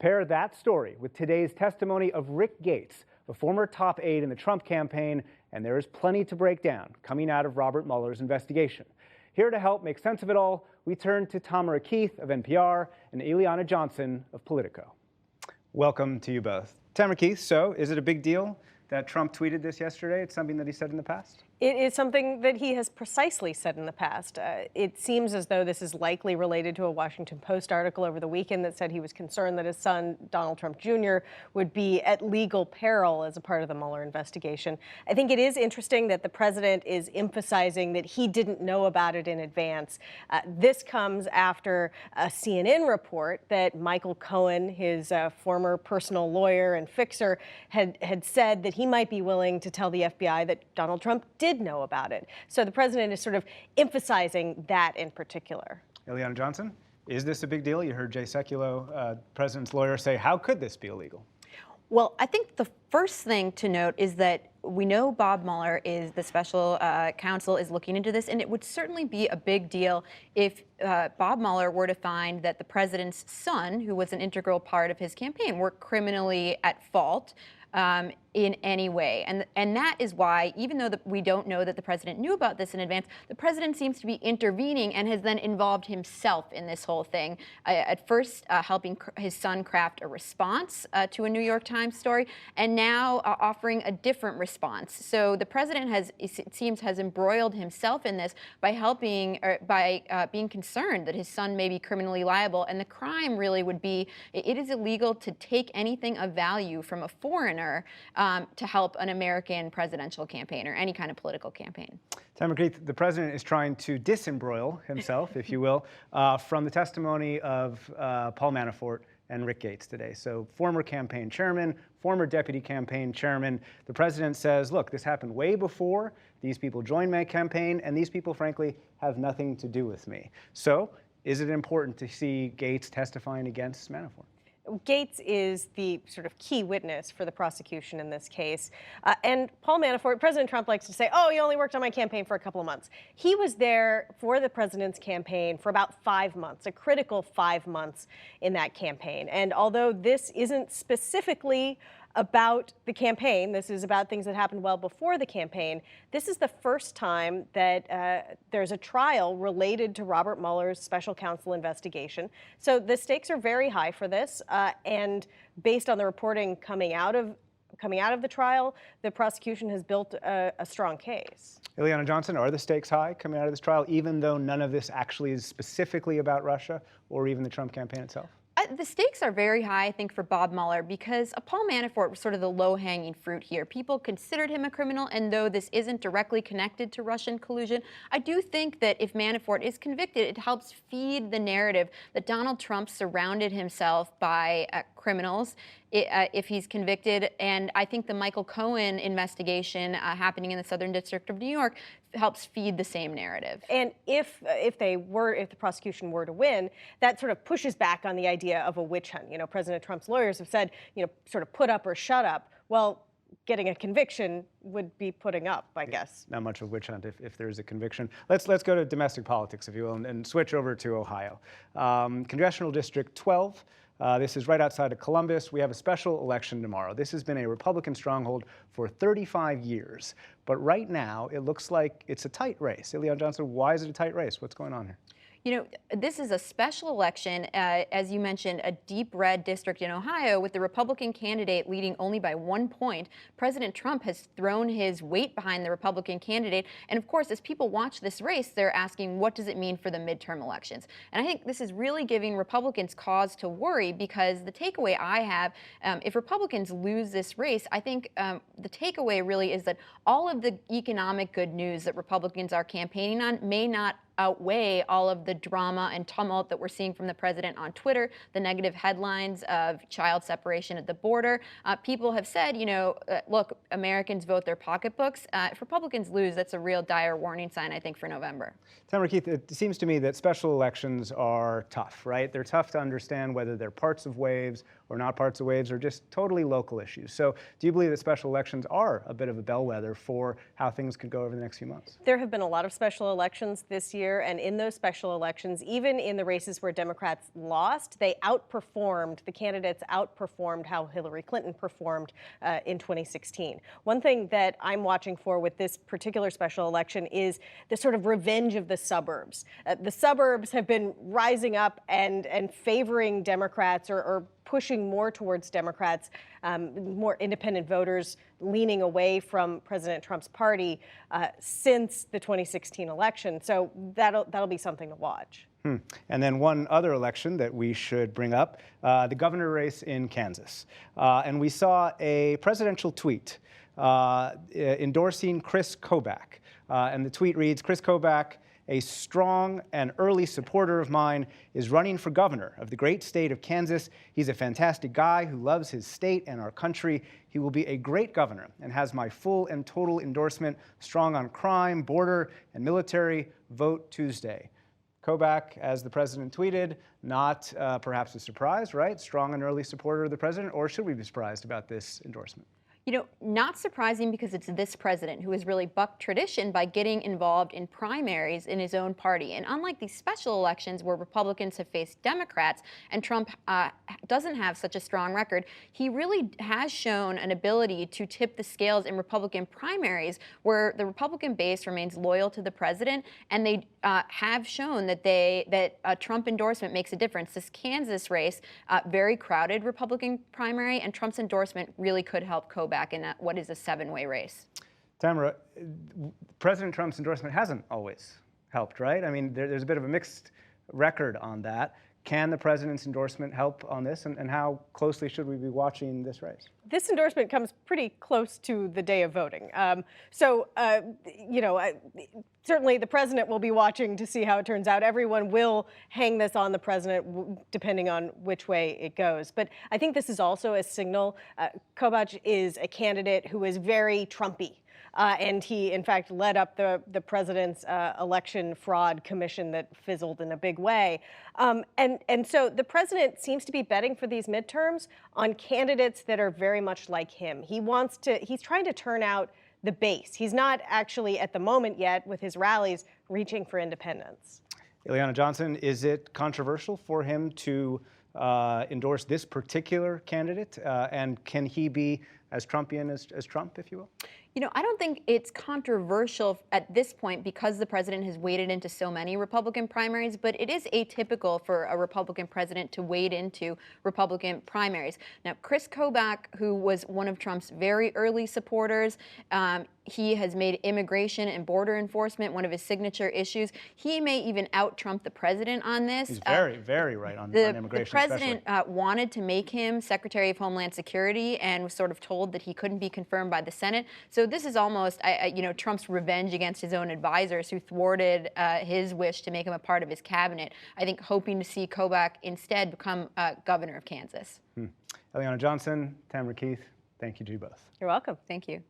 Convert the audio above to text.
Pair that story with today's testimony of Rick Gates, a former top aide in the Trump campaign, and there is plenty to break down coming out of Robert Mueller's investigation. Here to help make sense of it all, we turn to Tamara Keith of NPR and Eliana Johnson of Politico. Welcome to you both. Tamara Keith, so is it a big deal that Trump tweeted this yesterday? It's something that he said in the past? It is something that he has precisely said in the past. It seems as though this is likely related to a Washington Post article over the weekend that said he was concerned that his son, Donald Trump Jr., would be at legal peril as a part of the Mueller investigation. I think it is interesting that the president is emphasizing that he didn't know about it in advance. This comes after a CNN report that Michael Cohen, his former personal lawyer and fixer, had said that he might be willing to tell the FBI that Donald Trump did know about it. So the president is sort of emphasizing that in particular. Eliana Johnson, is this a big deal? You heard Jay Sekulow, president's lawyer, say, how could this be illegal? Well, I think the first thing to note is that we know Bob Mueller is the special counsel is looking into this, and it would certainly be a big deal if Bob Mueller were to find that the president's son, who was an integral part of his campaign, were criminally at fault in any way. And that is why, even though we don't know that the president knew about this in advance, the president seems to be intervening and has then involved himself in this whole thing. At first, helping his son craft a response to a New York Times story, and now offering a different response. So the president it seems, has embroiled himself in this by helping, or by being concerned that his son may be criminally liable. And the crime really would be, it is illegal to take anything of value from a foreigner to help an American presidential campaign or any kind of political campaign. Tamara Keith, the president is trying to disembroil himself, if you will, from the testimony of Paul Manafort and Rick Gates today. So former campaign chairman, former deputy campaign chairman. The president says, look, this happened way before these people joined my campaign, and these people, frankly, have nothing to do with me. So is it important to see Gates testifying against Manafort? Gates is the sort of key witness for the prosecution in this case. And Paul Manafort, President Trump likes to say, oh, he only worked on my campaign for a couple of months. He was there for the president's campaign for about 5 months, a critical 5 months in that campaign. And although this isn't specifically about the campaign, this is about things that happened well before the campaign, this is the first time that there's a trial related to Robert Mueller's special counsel investigation. So the stakes are very high for this, and based on the reporting coming out of the trial, the prosecution has built a strong case. Eliana Johnson, are the stakes high coming out of this trial, even though none of this actually is specifically about Russia or even the Trump campaign itself? The stakes are very high, I think, for Bob Mueller, because Paul Manafort was sort of the low-hanging fruit here. People considered him a criminal, and though this isn't directly connected to Russian collusion, I do think that if Manafort is convicted, it helps feed the narrative that Donald Trump surrounded himself by criminals if he's convicted. And I think the Michael Cohen investigation happening in the Southern District of New York helps feed the same narrative. And if the prosecution were to win, that sort of pushes back on the idea of a witch hunt. You know, President Trump's lawyers have said, you know, sort of put up or shut up. Well, getting a conviction would be putting up, I guess. Not much of a witch hunt if there's a conviction. Let's go to domestic politics, if you will, and switch over to Ohio. Congressional District 12. This is right outside of Columbus. We have a special election tomorrow. This has been a Republican stronghold for 35 years. But right now, it looks like it's a tight race. Eliana Johnson, why is it a tight race? What's going on here? You know, this is a special election, as you mentioned, a deep red district in Ohio with the Republican candidate leading only by 1 point. President Trump has thrown his weight behind the Republican candidate. And of course, as people watch this race, they're asking, what does it mean for the midterm elections? And I think this is really giving Republicans cause to worry, because the takeaway I have, if Republicans lose this race, I think the takeaway really is that all of the economic good news that Republicans are campaigning on may not outweigh all of the drama and tumult that we're seeing from the president on Twitter, the negative headlines of child separation at the border. People have said, you know, look, Americans vote their pocketbooks. If Republicans lose, that's a real dire warning sign, I think, for November. Tamara Keith, it seems to me that special elections are tough, right? They're tough to understand whether they're parts of waves or not parts of waves or just totally local issues. So do you believe that special elections are a bit of a bellwether for how things could go over the next few months? There have been a lot of special elections this year. year, and in those special elections, even in the races where Democrats lost, they outperformed, the candidates outperformed how Hillary Clinton performed in 2016. One thing that I'm watching for with this particular special election is the sort of revenge of the suburbs. The suburbs have been rising up and favoring Democrats or pushing more towards Democrats, more independent voters leaning away from President Trump's party since the 2016 election. So that'll be something to watch. And then one other election that we should bring up, the governor race in Kansas. And we saw a presidential tweet endorsing Chris Kobach. And the tweet reads, "Chris Kobach, a strong and early supporter of mine, is running for governor of the great state of Kansas. He's a fantastic guy who loves his state and our country. He will be a great governor and has my full and total endorsement. Strong on crime, border, and military. Vote Tuesday." Kobach, as the president tweeted, not perhaps a surprise, right? Strong and early supporter of the president, or should we be surprised about this endorsement? You know, not surprising because it's this president who has really bucked tradition by getting involved in primaries in his own party. And unlike these special elections where Republicans have faced Democrats and Trump doesn't have such a strong record, he really has shown an ability to tip the scales in Republican primaries where the Republican base remains loyal to the president, and they have shown that a Trump endorsement makes a difference. This Kansas race, very crowded Republican primary, and Trump's endorsement really could help Kobach in what is a 7-way race. Tamara, President Trump's endorsement hasn't always helped, right? I mean, there's a bit of a mixed record on that. Can the president's endorsement help on this, and how closely should we be watching this race? This endorsement comes pretty close to the day of voting. Certainly the president will be watching to see how it turns out. Everyone will hang this on the president depending on which way it goes. But I think this is also a signal. Kobach is a candidate who is very Trumpy. And he, in fact, led up the president's election fraud commission that fizzled in a big way. And so the president seems to be betting for these midterms on candidates that are very much like him. He's trying to turn out the base. He's not actually, at the moment yet, with his rallies, reaching for independence. Ileana Johnson, is it controversial for him to endorse this particular candidate? And can he be as Trumpian as Trump, if you will? You know, I don't think it's controversial at this point because the president has waded into so many Republican primaries, but it is atypical for a Republican president to wade into Republican primaries. Now, Chris Kobach, who was one of Trump's very early supporters, he has made immigration and border enforcement one of his signature issues. He may even out-Trump the president on this. He's very, very right on immigration. The president wanted to make him Secretary of Homeland Security and was sort of told that he couldn't be confirmed by the Senate. So this is almost, Trump's revenge against his own advisors who thwarted his wish to make him a part of his cabinet. I think hoping to see Kobach instead become governor of Kansas. Ileana Johnson, Tamara Keith, thank you to you both. You're welcome. Thank you.